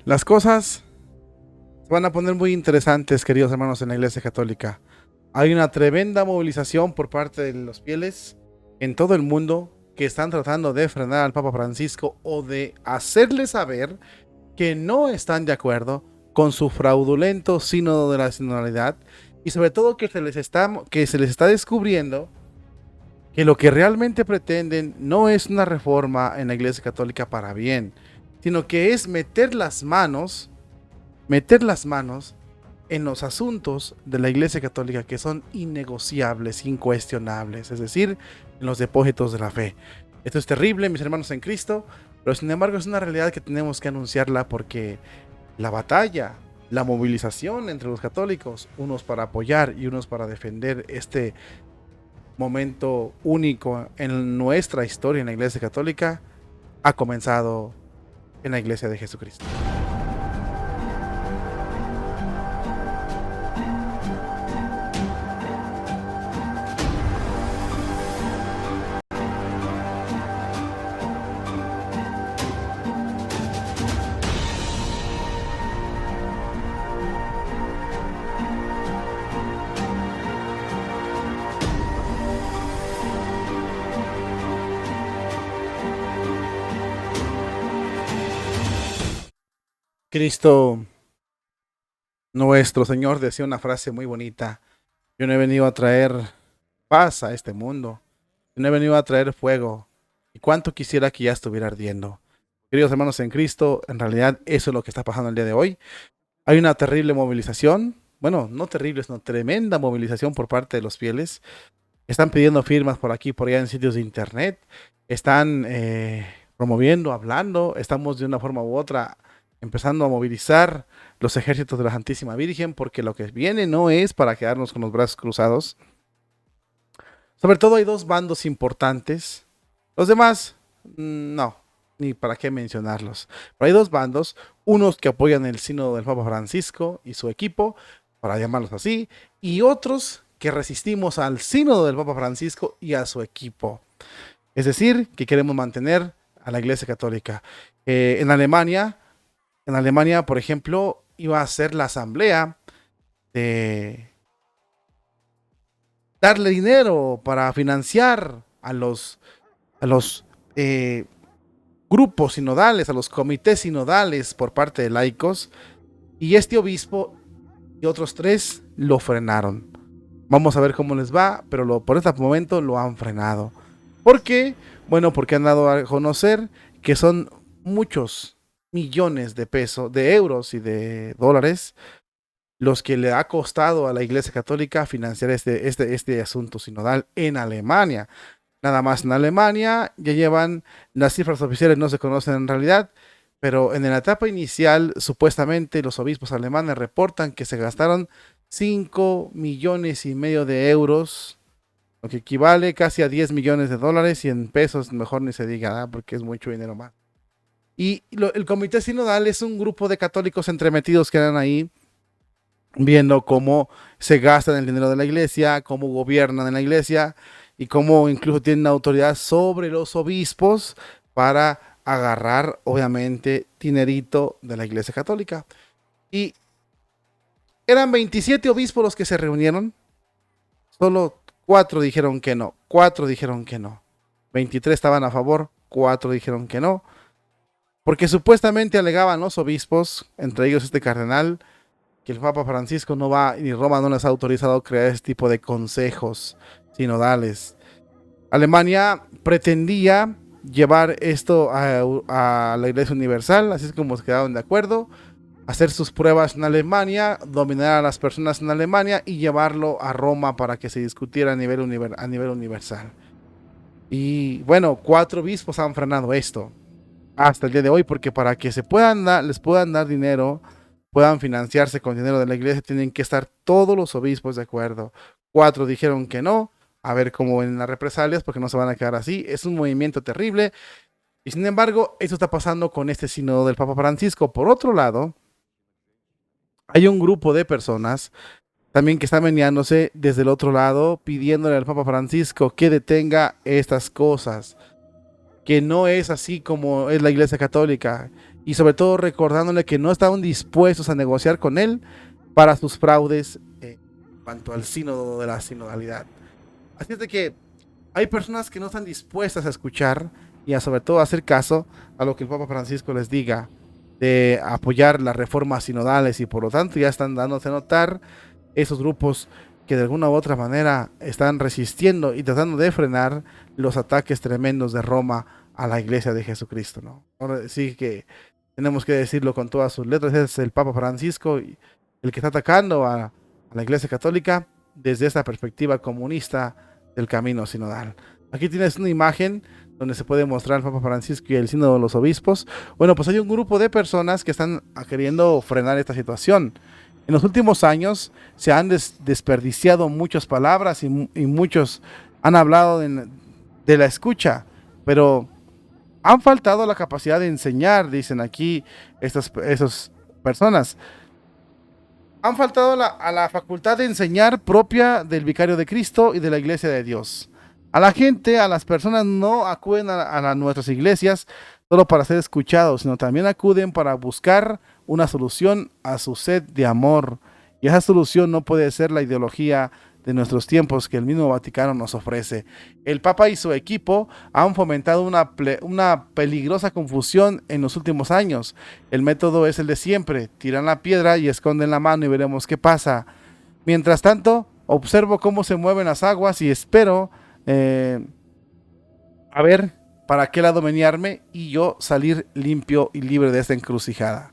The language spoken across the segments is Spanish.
Las cosas se van a poner muy interesantes, queridos hermanos, en la Iglesia Católica. Hay una tremenda movilización por parte de los fieles en todo el mundo que están tratando de frenar al Papa Francisco o de hacerle saber que no están de acuerdo con su fraudulento sínodo de la sinodalidad y sobre todo que se les está descubriendo que lo que realmente pretenden no es una reforma en la Iglesia Católica para bien, sino que es meter las manos en los asuntos de la Iglesia Católica que son innegociables, incuestionables, es decir, en los depósitos de la fe. Esto es terrible, mis hermanos en Cristo, pero sin embargo es una realidad que tenemos que anunciarla porque la batalla, la movilización entre los católicos, unos para apoyar y unos para defender este momento único en nuestra historia en la Iglesia Católica, ha comenzado en la Iglesia de Jesucristo. Cristo nuestro Señor decía una frase muy bonita: yo no he venido a traer paz a este mundo, yo no he venido a traer fuego, y cuánto quisiera que ya estuviera ardiendo. Queridos hermanos en Cristo, en realidad eso es lo que está pasando el día de hoy. Hay una terrible movilización, bueno, no terrible, sino tremenda movilización por parte de los fieles. Están pidiendo firmas por aquí, por allá en sitios de internet, están promoviendo, hablando, estamos de una forma u otra empezando a movilizar los ejércitos de la Santísima Virgen, porque lo que viene no es para quedarnos con los brazos cruzados. Sobre todo hay dos bandos importantes, los demás no, ni para qué mencionarlos, pero hay dos bandos, unos que apoyan el sínodo del Papa Francisco y su equipo, para llamarlos así, y otros que resistimos al sínodo del Papa Francisco y a su equipo. Es decir, que queremos mantener a la Iglesia Católica. En Alemania, por ejemplo, iba a ser la asamblea de darle dinero para financiar a los grupos sinodales, a los comités sinodales por parte de laicos, y este obispo y otros tres lo frenaron. Vamos a ver cómo les va, pero por este momento lo han frenado. ¿Por qué? Bueno, porque han dado a conocer que son muchos millones de pesos, de euros y de dólares, los que le ha costado a la Iglesia Católica financiar este asunto sinodal en Alemania. Nada más en Alemania ya llevan, las cifras oficiales no se conocen en realidad, pero en la etapa inicial supuestamente los obispos alemanes reportan que se gastaron 5 millones y medio de euros, lo que equivale casi a 10 millones de dólares, y en pesos mejor ni se diga, ¿eh? Porque es mucho dinero más. Y el comité sinodal es un grupo de católicos entremetidos que eran ahí viendo cómo se gastan el dinero de la iglesia, cómo gobiernan en la iglesia y cómo incluso tienen autoridad sobre los obispos para agarrar, obviamente, dinerito de la iglesia católica. Y eran 27 obispos los que se reunieron, solo 4 dijeron que no, 4 dijeron que no. 23 estaban a favor, 4 dijeron que no, porque supuestamente alegaban los obispos, entre ellos este cardenal, que el Papa Francisco no va, ni Roma no les ha autorizado a crear este tipo de consejos sinodales. Alemania pretendía llevar esto a la Iglesia Universal, así es como se quedaron de acuerdo, hacer sus pruebas en Alemania, dominar a las personas en Alemania y llevarlo a Roma para que se discutiera a nivel universal. Y bueno, 4 obispos han frenado esto hasta el día de hoy, porque para que les puedan dar dinero, puedan financiarse con dinero de la iglesia, tienen que estar todos los obispos de acuerdo. 4 dijeron que no, a ver cómo ven las represalias, porque no se van a quedar así. Es un movimiento terrible. Y sin embargo, eso está pasando con este sínodo del Papa Francisco. Por otro lado, hay un grupo de personas también que están meneándose desde el otro lado, pidiéndole al Papa Francisco que detenga estas cosas. que no es así como es la Iglesia Católica, y sobre todo recordándole que no estaban dispuestos a negociar con él para sus fraudes en cuanto al sínodo de la sinodalidad. Así es de que hay personas que no están dispuestas a escuchar y a sobre todo a hacer caso a lo que el Papa Francisco les diga, de apoyar las reformas sinodales, y por lo tanto ya están dándose a notar esos grupos que de alguna u otra manera están resistiendo y tratando de frenar los ataques tremendos de Roma a la Iglesia de Jesucristo, ¿no? Ahora sí que tenemos que decirlo con todas sus letras, es el Papa Francisco el que está atacando a la Iglesia Católica desde esta perspectiva comunista del camino sinodal. Aquí tienes una imagen donde se puede mostrar al Papa Francisco y el sínodo de los obispos. Bueno, pues hay un grupo de personas que están queriendo frenar esta situación. En los últimos años se han desperdiciado muchas palabras y muchos han hablado de la escucha, pero han faltado la capacidad de enseñar, dicen aquí esas personas. Han faltado a la facultad de enseñar propia del vicario de Cristo y de la Iglesia de Dios. A la gente, a las personas no acuden a nuestras iglesias solo para ser escuchados, sino también acuden para buscar una solución a su sed de amor. Y esa solución no puede ser la ideología de nuestros tiempos que el mismo Vaticano nos ofrece. El Papa y su equipo han fomentado una peligrosa confusión en los últimos años. El método es el de siempre: tiran la piedra y esconden la mano y veremos qué pasa. Mientras tanto, observo cómo se mueven las aguas y espero a ver para qué lado menearme y yo salir limpio y libre de esta encrucijada.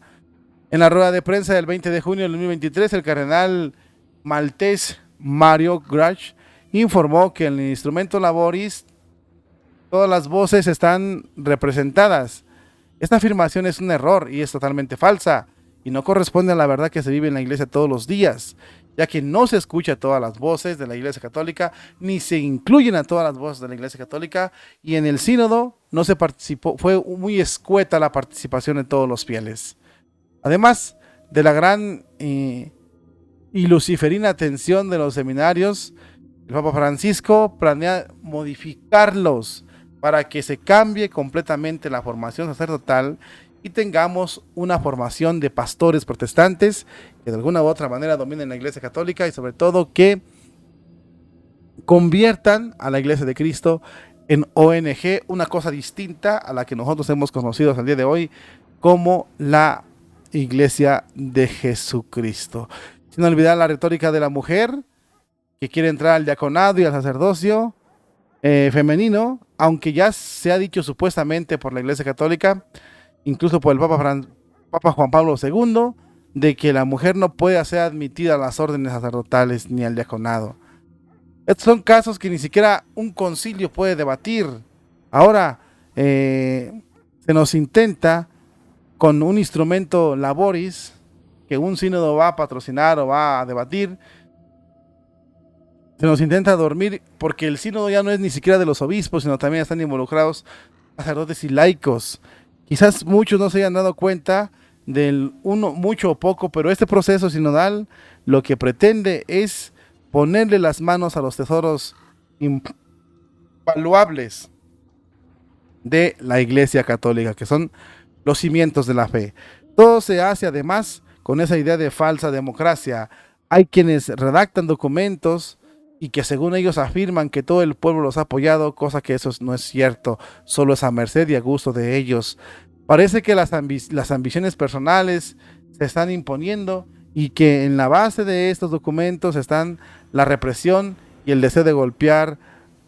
En la rueda de prensa del 20 de junio del 2023, el cardenal maltés Mario Grach informó que en el instrumento Laboris todas las voces están representadas. Esta afirmación es un error y es totalmente falsa y no corresponde a la verdad que se vive en la iglesia todos los días, ya que no se escucha todas las voces de la Iglesia Católica, ni se incluyen a todas las voces de la Iglesia Católica, y en el sínodo no se participó, fue muy escueta la participación de todos los fieles. Además de la gran y luciferina atención de los seminarios, el Papa Francisco planea modificarlos para que se cambie completamente la formación sacerdotal y tengamos una formación de pastores protestantes que de alguna u otra manera dominen la Iglesia Católica y sobre todo que conviertan a la Iglesia de Cristo en ONG, una cosa distinta a la que nosotros hemos conocido hasta el día de hoy como la Iglesia de Jesucristo. Sin olvidar la retórica de la mujer que quiere entrar al diaconado y al sacerdocio femenino, aunque ya se ha dicho supuestamente por la Iglesia Católica, incluso por el Papa Juan Pablo II, de que la mujer no puede ser admitida a las órdenes sacerdotales ni al diaconado. Estos son casos que ni siquiera un concilio puede debatir. Ahora se nos intenta con un instrumento Laboris que un sínodo va a patrocinar o va a debatir. Se nos intenta dormir porque el sínodo ya no es ni siquiera de los obispos, sino también están involucrados sacerdotes y laicos. Quizás muchos no se hayan dado cuenta del mucho o poco, pero este proceso sinodal lo que pretende es ponerle las manos a los tesoros invaluables de la Iglesia Católica, que son los cimientos de la fe. Todo se hace además con esa idea de falsa democracia. Hay quienes redactan documentos y que según ellos afirman que todo el pueblo los ha apoyado, cosa que eso no es cierto, solo es a merced y a gusto de ellos. Parece que las ambiciones personales se están imponiendo y que en la base de estos documentos están la represión y el deseo de golpear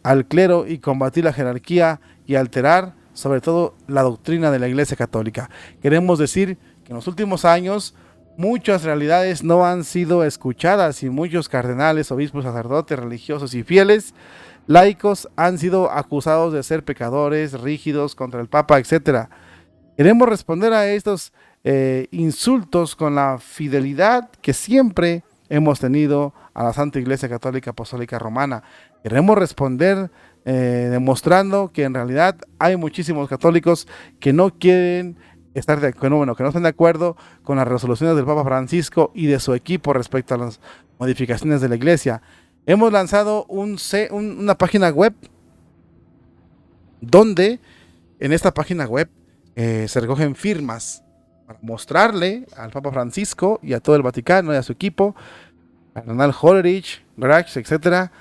al clero y combatir la jerarquía y alterar sobre todo la doctrina de la Iglesia Católica. Queremos decir que en los últimos años muchas realidades no han sido escuchadas y muchos cardenales, obispos, sacerdotes, religiosos y fieles laicos han sido acusados de ser pecadores, rígidos contra el Papa, etc. Queremos responder a estos insultos con la fidelidad que siempre hemos tenido a la Santa Iglesia Católica Apostólica Romana. Queremos responder demostrando que en realidad hay muchísimos católicos que no quieren estar de acuerdo, bueno, que no están de acuerdo con las resoluciones del Papa Francisco y de su equipo respecto a las modificaciones de la Iglesia. Hemos lanzado una página web donde en esta página web se recogen firmas para mostrarle al Papa Francisco y a todo el Vaticano y a su equipo, Cardenal Hollerich, Grach, etcétera,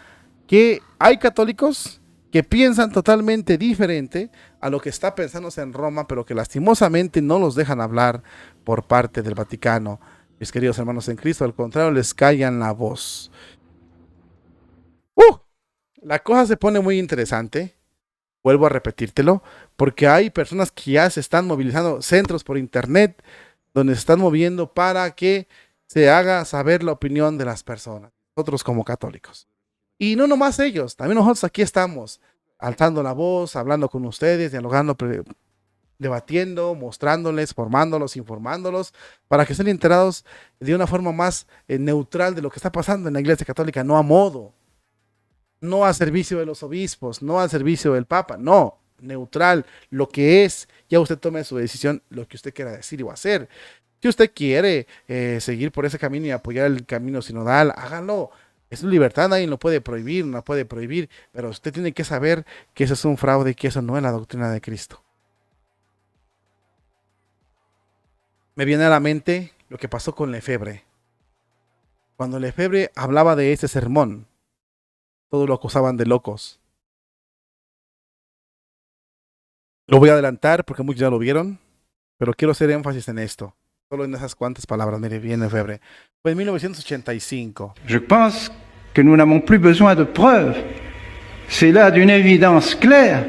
que hay católicos que piensan totalmente diferente a lo que está pensándose en Roma, pero que lastimosamente no los dejan hablar por parte del Vaticano. Mis queridos hermanos en Cristo, al contrario, les callan la voz. La cosa se pone muy interesante. Vuelvo a repetírtelo, porque hay personas que ya se están movilizando, centros por internet, donde se están moviendo para que se haga saber la opinión de las personas, nosotros como católicos. Y no nomás ellos, también nosotros aquí estamos, alzando la voz, hablando con ustedes, dialogando, debatiendo, mostrándoles, formándolos, informándolos, para que estén enterados de una forma más neutral de lo que está pasando en la Iglesia Católica, no a modo, no al servicio de los obispos, no al servicio del Papa, no, neutral, lo que es, ya usted tome su decisión, lo que usted quiera decir o hacer. Si usted quiere seguir por ese camino y apoyar el camino sinodal, hágalo. Es su libertad, nadie lo puede prohibir, no puede prohibir, pero usted tiene que saber que eso es un fraude y que eso no es la doctrina de Cristo. Me viene a la mente lo que pasó con Lefebvre. Cuando Lefebvre hablaba de ese sermón, todos lo acusaban de locos. Lo voy a adelantar porque muchos ya lo vieron, pero quiero hacer énfasis en esto. Solo en esas cuantas palabras, mire bien Lefebvre. Fue en 1985. Je pense que nous n'avons plus besoin de preuves. C'est là d'une évidence claire.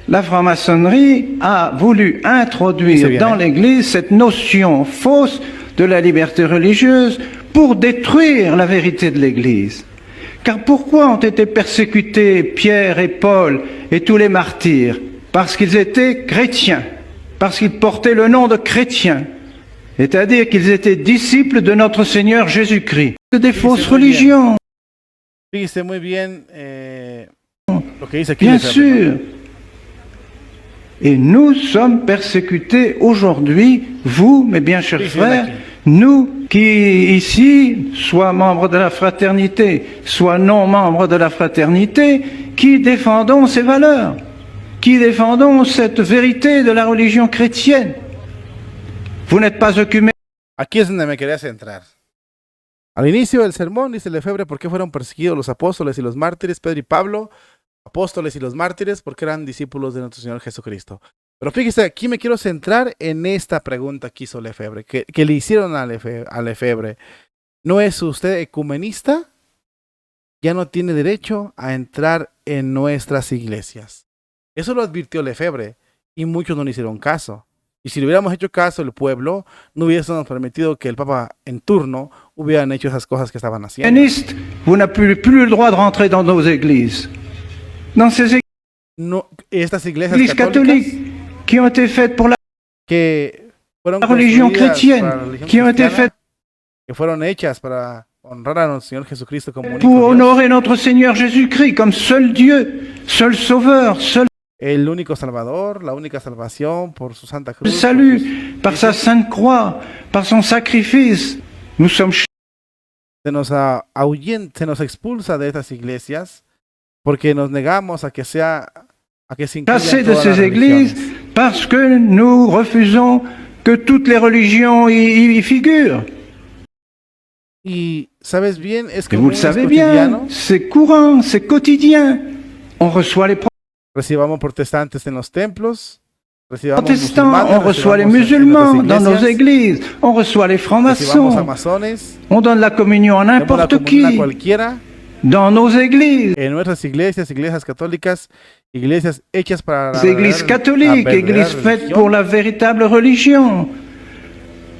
La franc-maçonnerie a voulu introduire dans l'Église cette notion fausse de la liberté religieuse pour détruire la vérité de l'Église. Car pourquoi ont été persécutés Pierre et Paul et tous les martyrs? Parce qu'ils étaient chrétiens, parce qu'ils portaient le nom de chrétiens, c'est-à-dire qu'ils étaient disciples de notre Seigneur Jésus-Christ. Des fausses religions. Fíjese muy bien lo que dice aquí. Bien sûr. Et nous sommes persécutés aujourd'hui, vous, mes bien chers frères, nous qui ici, soit membres de la fraternité, soit non membres de la fraternité, qui défendons ces valeurs, qui défendons cette vérité de la religion chrétienne. Vous n'êtes pas occupés. Aquí es donde me quería centrar. Al inicio del sermón dice Lefebvre por qué fueron perseguidos los apóstoles y los mártires, Pedro y Pablo, apóstoles y los mártires, porque eran discípulos de nuestro Señor Jesucristo. Pero fíjese, aquí me quiero centrar en esta pregunta que hizo Lefebvre, que le hicieron a Lefebvre. ¿No es usted ecumenista? Ya no tiene derecho a entrar en nuestras iglesias. Eso lo advirtió Lefebvre y muchos no le hicieron caso. Y si le hubiéramos hecho caso el pueblo, no hubiésemos permitido que el Papa en turno hubieran hecho esas cosas que estaban haciendo. Vous n'avez plus le droit de rentrer dans nos églises. Dans ces églises, no, estas iglesias católicas qui ont été faites pour la religion chrétienne, qui ont été faites que fueron hechas para honrar a nuestro Señor Jesucristo como único pour Dios, honorer notre Seigneur Jésus-Christ comme seul Dieu, seul Sauveur, seul el único Salvador, la única salvación por su Santa Cruz, salut, par sa sainte croix, par son sacrifice. Nous sommes se nos expulsa de estas iglesias porque nos negamos a que se chassés de ces églises parce que nous refusons que toutes les religions y figurent. Y sabes bien, es que vous le savez bien, c'est courant, c'est quotidien. On reçoit les recibamos protestantes en los templos, protestants, on reçoit les musulmans dans nos églises, on reçoit les francs-maçons, on donne la communion à n'importe qui dans nos églises. En nuestras iglesias católicas, iglesias hechas para les églises catholiques, églises faites pour la véritable religion.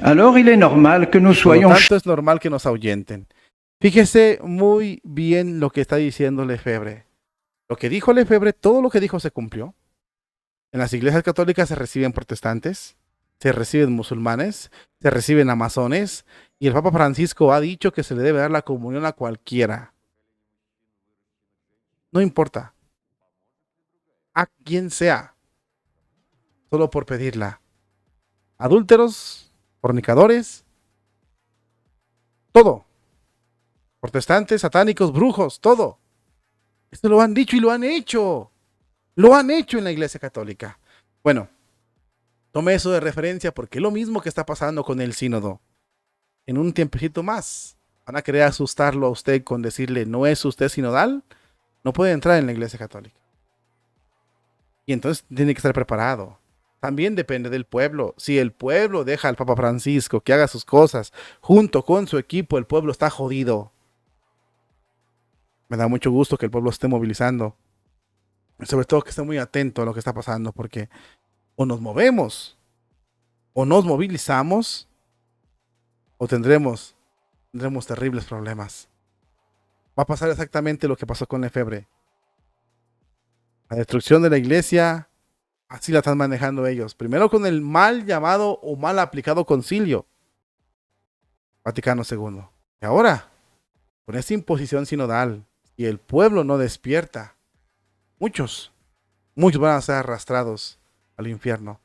Alors il est normal que nous soyons... Por lo tanto, es normal que nos ahuyenten. Fíjese muy bien lo que está diciendo Lefebvre. Lo que dijo Lefebvre, todo lo que dijo se cumplió. En las iglesias católicas se reciben protestantes, se reciben musulmanes, se reciben amazones, y el Papa Francisco ha dicho que se le debe dar la comunión a cualquiera. No importa. A quien sea. Solo por pedirla. Adúlteros, fornicadores, todo. Protestantes, satánicos, brujos, todo. Esto lo han dicho y lo han hecho. Lo han hecho en la Iglesia Católica. Bueno, tome eso de referencia porque es lo mismo que está pasando con el sínodo. En un tiempecito más van a querer asustarlo a usted con decirle, no es usted sinodal, no puede entrar en la Iglesia Católica. Y entonces tiene que estar preparado. También depende del pueblo. Si el pueblo deja al Papa Francisco que haga sus cosas junto con su equipo, el pueblo está jodido. Me da mucho gusto que el pueblo esté movilizando. Sobre todo que esté muy atento a lo que está pasando, porque o nos movemos, o nos movilizamos, o tendremos terribles problemas. Va a pasar exactamente lo que pasó con Lefebvre. La destrucción de la iglesia, así la están manejando ellos. Primero con el mal llamado o mal aplicado concilio Vaticano II. Y ahora, con esta imposición sinodal, y el pueblo no despierta, muchos van a ser arrastrados al infierno,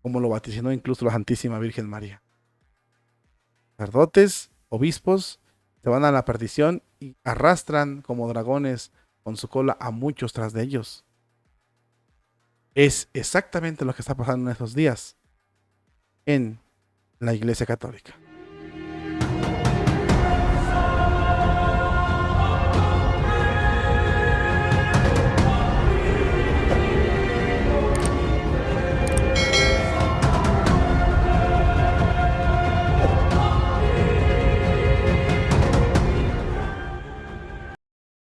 como lo vaticinó incluso la Santísima Virgen María. Sacerdotes, obispos, se van a la perdición y arrastran como dragones con su cola a muchos tras de ellos. Es exactamente lo que está pasando en estos días en la Iglesia Católica.